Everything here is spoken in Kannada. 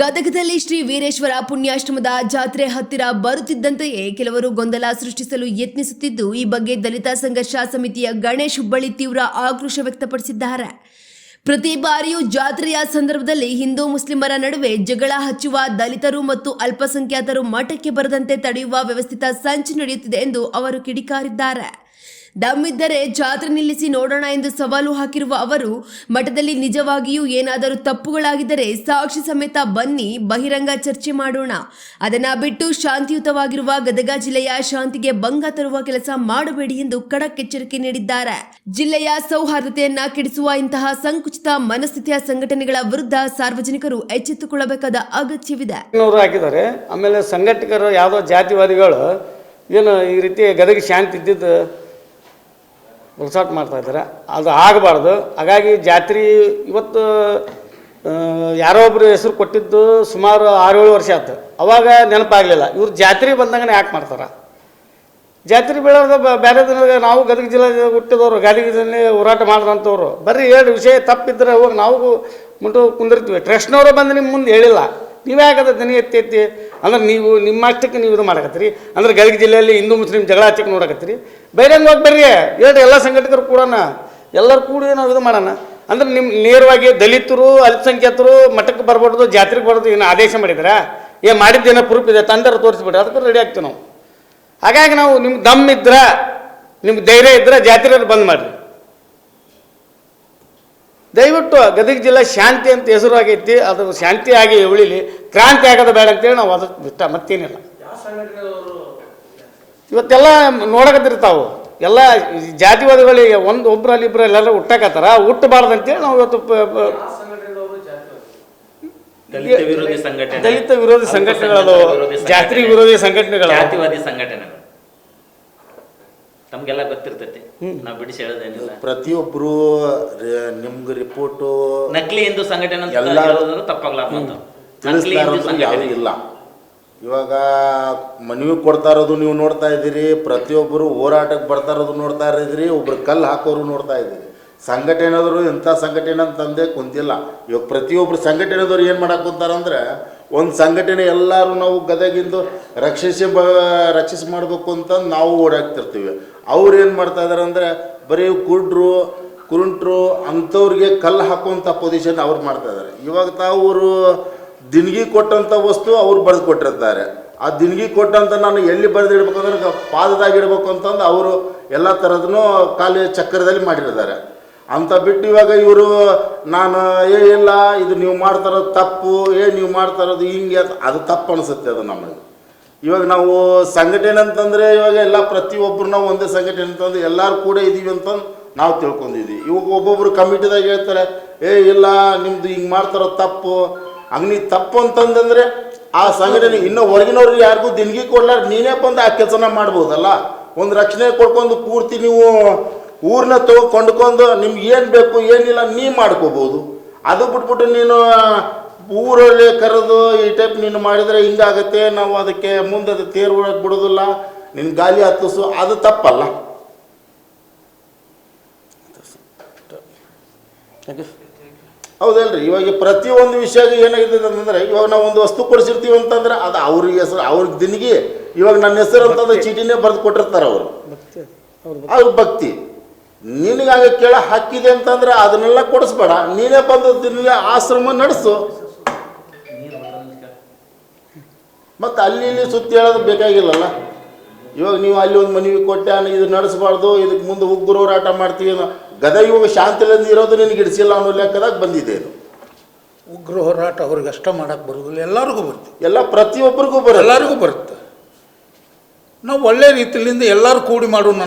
ಗದಗದಲ್ಲಿ ಶ್ರೀ ವೀರೇಶ್ವರ ಪುಣ್ಯಾಶ್ರಮದ ಜಾತ್ರೆ ಹತ್ತಿರ ಬರುತ್ತಿದ್ದಂತೆಯೇ ಕೆಲವರು ಗೊಂದಲ ಸೃಷ್ಟಿಸಲು ಯತ್ನಿಸುತ್ತಿದ್ದು, ಈ ಬಗ್ಗೆ ದಲಿತ ಸಂಘರ್ಷ ಸಮಿತಿಯ ಗಣೇಶ್ ಹುಬ್ಬಳ್ಳಿ ತೀವ್ರ ಆಕ್ರೋಶ ವ್ಯಕ್ತಪಡಿಸಿದ್ದಾರೆ. ಪ್ರತಿ ಬಾರಿಯೂ ಜಾತ್ರೆಯ ಸಂದರ್ಭದಲ್ಲಿ ಹಿಂದೂ ಮುಸ್ಲಿಮರ ನಡುವೆ ಜಗಳ ಹಚ್ಚುವ, ದಲಿತರು ಮತ್ತು ಅಲ್ಪಸಂಖ್ಯಾತರು ಮಠಕ್ಕೆ ಬರದಂತೆ ತಡೆಯುವ ವ್ಯವಸ್ಥಿತ ಸಂಚು ನಡೆಯುತ್ತಿದೆ ಎಂದು ಅವರು ಕಿಡಿಕಾರಿದ್ದಾರೆ. ದಮ್ಮಿದ್ದರೆ ಜಾತ್ರೆ ನಿಲ್ಲಿಸಿ ನೋಡೋಣ ಎಂದು ಸವಾಲು ಹಾಕಿರುವ ಅವರು, ಮಠದಲ್ಲಿ ನಿಜವಾಗಿಯೂ ಏನಾದರೂ ತಪ್ಪುಗಳಾಗಿದ್ದರೆ ಸಾಕ್ಷಿ ಸಮೇತ ಬನ್ನಿ, ಬಹಿರಂಗ ಚರ್ಚೆ ಮಾಡೋಣ. ಅದನ್ನ ಬಿಟ್ಟು ಶಾಂತಿಯುತವಾಗಿರುವ ಗದಗ ಜಿಲ್ಲೆಯ ಶಾಂತಿಗೆ ಭಂಗ ತರುವ ಕೆಲಸ ಮಾಡಬೇಡಿ ಎಂದು ಖಡಕ್ ಎಚ್ಚರಿಕೆ ನೀಡಿದ್ದಾರೆ. ಜಿಲ್ಲೆಯ ಸೌಹಾರ್ದತೆಯನ್ನ ಕೆಡಿಸುವ ಇಂತಹ ಸಂಕುಚಿತ ಮನಸ್ಥಿತಿಯ ಸಂಘಟನೆಗಳ ವಿರುದ್ಧ ಸಾರ್ವಜನಿಕರು ಎಚ್ಚೆತ್ತುಕೊಳ್ಳಬೇಕಾದ ಅಗತ್ಯವಿದೆ. ಆಮೇಲೆ ಸಂಘಟಕರು ಯಾವುದೋ ಜಾತಿವಾದಿಗಳು ಏನು ಈ ರೀತಿ ಗದಗ ಶಾಂತಿ ಇದ್ದಿದ್ದು ಉತ್ಸಾಹ ಮಾಡ್ತಾ ಇದ್ದಾರೆ. ಅದು ಆಗಬಾರ್ದು. ಹಾಗಾಗಿ ಜಾತ್ರೆ ಇವತ್ತು ಯಾರೋ ಒಬ್ಬರು ಹೆಸರು ಕೊಟ್ಟಿದ್ದು ಸುಮಾರು 6-7 ವರ್ಷ ಆಯ್ತು. ಅವಾಗ ನೆನಪಾಗಲಿಲ್ಲ. ಇವ್ರು ಜಾತ್ರೆ ಬಂದಾಗ ಯಾಕೆ ಮಾಡ್ತಾರೆ? ಜಾತ್ರೆ ಬೀಳೋದು ಬೇರೆ ದಿನ ನಾವು ಗದಗ ಜಿಲ್ಲೆ ಹುಟ್ಟಿದವರು, ಗದಗದಲ್ಲಿ ಹೋರಾಟ ಮಾಡಿದಂಥವ್ರು ಬರ್ರಿ ಹೇಳಿ, ವಿಷಯ ತಪ್ಪಿದ್ರೆ ಹೋಗಿ ನಾವು ಮುಂಟು ಕುಂದಿರ್ತೀವಿ. ಟ್ರಸ್ಟ್ನವರು ಬಂದು ನಿಮ್ಮ ಮುಂದೆ ಹೇಳಿಲ್ಲ, ನೀವೇ ಆಗದ ದನಿ ಎತ್ತಿ ಅಂದ್ರೆ ನೀವು ನಿಮ್ಮಷ್ಟಕ್ಕೆ ನೀವು ಇದು ಮಾಡಕತ್ತೀರಿ. ಅಂದ್ರೆ ಗದಗ ಜಿಲ್ಲೆಯಲ್ಲಿ ಹಿಂದೂ ಮುಸ್ಲಿಂ ಜಗಳ ಹಚ್ಚಕ್ಕೆ ನೋಡಕತ್ತೀರಿ. ಬಹಿರಂಗ ಹೋಗಿ ಬರ್ರಿ ಹೇಳ್ರಿ, ಎಲ್ಲ ಸಂಘಟಕರು ಕೂಡ ಎಲ್ಲರೂ ಕೂಡಿ ನಾವು ಇದು ಮಾಡೋಣ. ಅಂದ್ರೆ ನಿಮ್ಮ ನೇರವಾಗಿ ದಲಿತರು ಅಲ್ಪಸಂಖ್ಯಾತರು ಮಠಕ್ಕೆ ಬರ್ಬಾರ್ದು, ಜಾತ್ರೆಗೆ ಬರೋದು ಏನು ಆದೇಶ ಮಾಡಿದ್ರೆ ಮಾಡಿದ್ದೇನೋ ಪ್ರೂಫ್ ಇದೆ ತಂದರೆ ತೋರಿಸ್ಬಿಡ್ರಿ, ಅದಕ್ಕೆ ರೆಡಿ ಆಗ್ತೀವಿ ನಾವು. ಹಾಗಾಗಿ ನಾವು ನಿಮ್ಗೆ ದಮ್ ಇದ್ರೆ, ನಿಮ್ಗೆ ಧೈರ್ಯ ಇದ್ರೆ ಜಾತ್ರೆ ಬಂದ್ ಮಾಡಿರಿ. ದಯವಿಟ್ಟು ಗದಗ ಜಿಲ್ಲೆ ಶಾಂತಿ ಅಂತ ಹೆಸರು ಆಗೈತಿ, ಅದು ಶಾಂತಿ ಆಗಿ ಉಳಿಲಿ, ಕ್ರಾಂತಿ ಆಗೋದು ಬೇಡ ಅಂತೇಳಿ ನಾವು ಅದಕ್ಕೆ ಇಷ್ಟ, ಮತ್ತೇನಿಲ್ಲ. ಇವತ್ತೆಲ್ಲ ನೋಡಕತ್ತಿರ್ತಾವು ಎಲ್ಲ ಜಾತಿವಾದಿಗಳಿಗೆ ಒಬ್ಬರಲ್ಲಿ ಇಬ್ಬರು ಎಲ್ಲರೂ ಹುಟ್ಟಕತ್ತಾರ, ಹುಟ್ಟಬಾರ್ದು ಅಂತೇಳಿ ನಾವು ಇವತ್ತು ದಲಿತ ವಿರೋಧಿ ಸಂಘಟನೆಗಳು, ಜಾತ್ರೆ ವಿರೋಧಿ ಸಂಘಟನೆಗಳು, ಜಾತಿವಾದಿ ಸಂಘಟನೆಗಳು ತಮಗೆಲ್ಲ ಗೊತ್ತಿರ್ತೈತಿ. ನಾವು ಬಿಡಿಸಿ ಹೇಳೋದೇನಿಲ್ಲ. ಪ್ರತಿಯೊಬ್ಬರು ನಿಮ್ಗೆ ರಿಪೋರ್ಟು ನಕಲಿ ಹಿಂದೂ ಸಂಘಟನೆ ತಪ್ಪಾಗ್ಲಾರ್ದು ಯಾರು ಇಲ್ಲ. ಇವಾಗ ಮನವಿ ಕೊಡ್ತಾ ಇರೋದು ನೀವು ನೋಡ್ತಾ ಇದ್ದೀರಿ, ಪ್ರತಿಯೊಬ್ಬರು ಹೋರಾಟಕ್ಕೆ ಬರ್ತಾ ಇರೋದು ನೋಡ್ತಾ ಇದ್ದೀರಿ, ಒಬ್ರು ಕಲ್ಲು ಹಾಕೋರು ನೋಡ್ತಾ ಇದ್ದೀರಿ. ಸಂಘಟನೆದವರು ಇಂಥ ಸಂಘಟನೆ ಅಂತಂದೇ ಕುಂತಿಲ್ಲ. ಇವಾಗ ಪ್ರತಿಯೊಬ್ಬರು ಸಂಘಟನೆದವ್ರು ಏನು ಮಾಡಕ್ಕೆ ಕುಂತಾರಂದ್ರೆ, ಒಂದು ಸಂಘಟನೆ ಎಲ್ಲರೂ ನಾವು ಗದಗಿಂದು ರಕ್ಷಿಸಿ ಮಾಡಬೇಕು ಅಂತ ನಾವು ಓಡಾಡ್ತಿರ್ತೀವಿ. ಅವ್ರು ಏನು ಮಾಡ್ತಾ ಇದ್ದಾರೆ ಅಂದರೆ ಬರೀ ಕುರುಂಟ್ರು ಅಂಥವ್ರಿಗೆ ಕಲ್ಲು ಹಾಕುವಂಥ ಪೊಸಿಷನ್ ಅವ್ರು ಮಾಡ್ತಾ ಇದ್ದಾರೆ. ಇವಾಗ ತಾವರು ದಿನಗಿ ಕೊಟ್ಟಂಥ ವಸ್ತು ಅವ್ರು ಬರೆದು ಕೊಟ್ಟಿರ್ತಾರೆ. ಆ ದಿನಗಿ ಕೊಟ್ಟಂತ ನಾನು ಎಲ್ಲಿ ಬರೆದಿಡ್ಬೇಕಂದ್ರೆ ಪಾದದಾಗಿಡ್ಬೇಕು ಅಂತಂದು ಅವರು ಎಲ್ಲ ಥರದೂ ಖಾಲಿ ಚಕ್ರದಲ್ಲಿ ಮಾಡಿರ್ತಾರೆ. ಅಂತ ಬಿಟ್ಟು ಇವಾಗ ಇವರು ನಾನು ಇಲ್ಲ ಇದು ನೀವು ಮಾಡ್ತಾ ಇರೋದು ತಪ್ಪು, ನೀವು ಮಾಡ್ತಾ ಇರೋದು ಹಿಂಗೆ, ಅದು ತಪ್ಪು ಅನಿಸುತ್ತೆ. ಅದು ನಮಗೆ ಇವಾಗ ನಾವು ಸಂಘಟನೆ ಅಂತಂದರೆ ಇವಾಗ ಎಲ್ಲ ಪ್ರತಿಯೊಬ್ಬರು ನಾವು ಒಂದೇ ಸಂಘಟನೆ ಅಂತಂದ್ರೆ ಎಲ್ಲರೂ ಕೂಡ ಇದ್ದೀವಿ ಅಂತಂದು ನಾವು ತಿಳ್ಕೊಂಡಿದ್ವಿ. ಇವಾಗ ಒಬ್ಬೊಬ್ರು ಕಮಿಟಿದಾಗ ಹೇಳ್ತಾರೆ, ಇಲ್ಲ ನಿಮ್ಮದು ಹಿಂಗೆ ಮಾಡ್ತಾರೋ ತಪ್ಪು, ಹಂಗೆ ತಪ್ಪು ಅಂತಂದ್ರೆ ಆ ಸಂಘಟನೆ ಇನ್ನೂ ಹೊರಗಿನವ್ರಿಗೆ ಯಾರಿಗೂ ದಿನಗಿ ಕೊಡ್ಲಾರ ನೀನೇ ಬಂದು ಆ ಕೆಲಸನ ಮಾಡ್ಬೋದಲ್ಲ. ಒಂದು ರಕ್ಷಣೆ ಕೊಡ್ಕೊಂಡು ಪೂರ್ತಿ ನೀವು ಊರನ್ನ ಕೊಂಡ್ಕೊಂಡು ನಿಮ್ಗೆ ಏನು ಬೇಕು ಏನಿಲ್ಲ ನೀ ಮಾಡ್ಕೋಬೋದು. ಅದು ಬಿಟ್ಬಿಟ್ಟು ನೀನು ಊರಲ್ಲಿ ಕರೆದು ಈ ಟೈಪ್ ನೀನು ಮಾಡಿದರೆ ಹಿಂಗಾಗತ್ತೆ, ನಾವು ಅದಕ್ಕೆ ಮುಂದೆ ಅದು ತೇರು ಒಳಗೆ ಬಿಡೋದಿಲ್ಲ, ನಿನ್ನ ಗಾಲಿ ಹತ್ತಿಸು, ಅದು ತಪ್ಪಲ್ಲ. ಹೌದಲ್ರಿ? ಇವಾಗ ಪ್ರತಿಯೊಂದು ವಿಷಯ ಏನಾಗಿದೆ ಅಂತಂದರೆ, ಇವಾಗ ನಾವು ಒಂದು ವಸ್ತು ಕೊಡಿಸಿರ್ತೀವಿ ಅಂತಂದ್ರೆ ಅದು ಅವ್ರಿಗೆ ಹೆಸರು, ಅವ್ರಿಗೆ ದಿನಗಿ ಇವಾಗ ನನ್ನ ಹೆಸರು ಅಂತಂದ್ರೆ ಚೀಟಿನೇ ಬರೆದು ಕೊಟ್ಟಿರ್ತಾರೆ ಅವರು. ಅವ್ರ ಭಕ್ತಿ ನಿನಗಾಗ ಕೇಳ ಹಾಕಿದೆ ಅಂತಂದ್ರೆ ಅದನ್ನೆಲ್ಲ ಕೊಡಿಸ್ಬೇಡ, ನೀನೇ ಬಂದು ದಿನ ಆಶ್ರಮ ನಡೆಸು. ಮತ್ತು ಅಲ್ಲಿ ಇಲ್ಲಿ ಸುತ್ತಿ ಹೇಳೋದು ಬೇಕಾಗಿಲ್ಲಲ್ಲ. ಇವಾಗ ನೀವು ಅಲ್ಲಿ ಒಂದು ಮನವಿ ಕೊಟ್ಟೆ, ಇದು ನಡೆಸಬಾರ್ದು, ಇದಕ್ಕೆ ಮುಂದೆ ಉಗ್ರ ಹೋರಾಟ ಮಾಡ್ತೀವಿ. ಗದಗ ಇವಾಗ ಶಾಂತಿಲಿಂದ ಇರೋದು ನಿನಗೆ ಇಡಿಸಿಲ್ಲ ಅನ್ನೋ ಲೆಕ್ಕದಾಗ ಬಂದಿದೆ. ಉಗ್ರ ಹೋರಾಟ ಅವ್ರಿಗೆ ಅಷ್ಟ ಮಾಡಕ್ಕೆ ಬರೋದಿಲ್ಲ, ಎಲ್ಲರಿಗೂ ಬರುತ್ತೆ. ಎಲ್ಲ ಪ್ರತಿಯೊಬ್ಬರಿಗೂ ಬರುತ್ತೆ, ಎಲ್ಲರಿಗೂ ಬರುತ್ತೆ. ನಾವು ಒಳ್ಳೆ ರೀತಿಯಿಂದ ಎಲ್ಲರೂ ಕೂಡಿ ಮಾಡೋಣ